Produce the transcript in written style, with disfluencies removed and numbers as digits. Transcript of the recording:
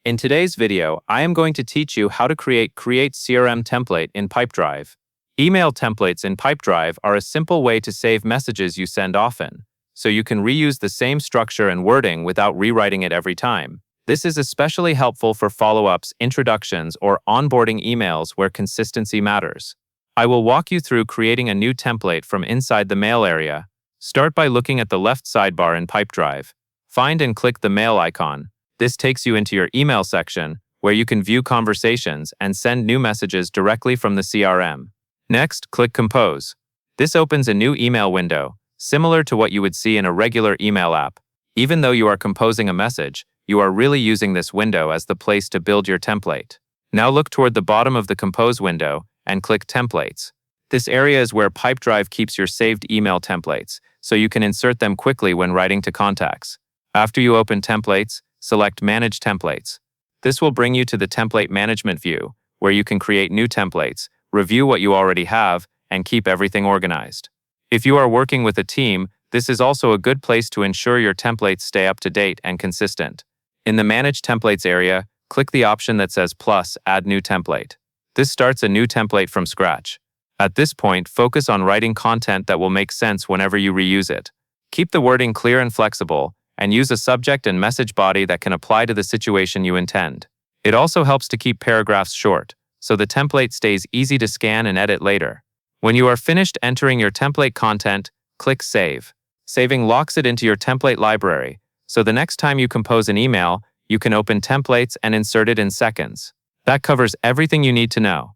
In today's video, I am going to teach you how to create CRM template in Pipedrive. Email templates in Pipedrive are a simple way to save messages you send often, so you can reuse the same structure and wording without rewriting it every time. This is especially helpful for follow-ups, introductions, or onboarding emails where consistency matters. I will walk you through creating a new template from inside the mail area. Start by looking at the left sidebar in Pipedrive. Find and click the mail icon. This takes you into your email section, where you can view conversations and send new messages directly from the CRM. Next, click Compose. This opens a new email window, similar to what you would see in a regular email app. Even though you are composing a message, you are really using this window as the place to build your template. Now look toward the bottom of the Compose window and click Templates. This area is where Pipedrive keeps your saved email templates, so you can insert them quickly when writing to contacts. After you open Templates, select Manage Templates. This will bring you to the Template Management view, where you can create new templates, review what you already have, and keep everything organized. If you are working with a team, this is also a good place to ensure your templates stay up to date and consistent. In the Manage Templates area, click the option that says Plus, Add New Template. This starts a new template from scratch. At this point, focus on writing content that will make sense whenever you reuse it. Keep the wording clear and flexible, and use a subject and message body that can apply to the situation you intend. It also helps to keep paragraphs short, so the template stays easy to scan and edit later. When you are finished entering your template content, click Save. Saving locks it into your template library, so the next time you compose an email, you can open templates and insert it in seconds. That covers everything you need to know.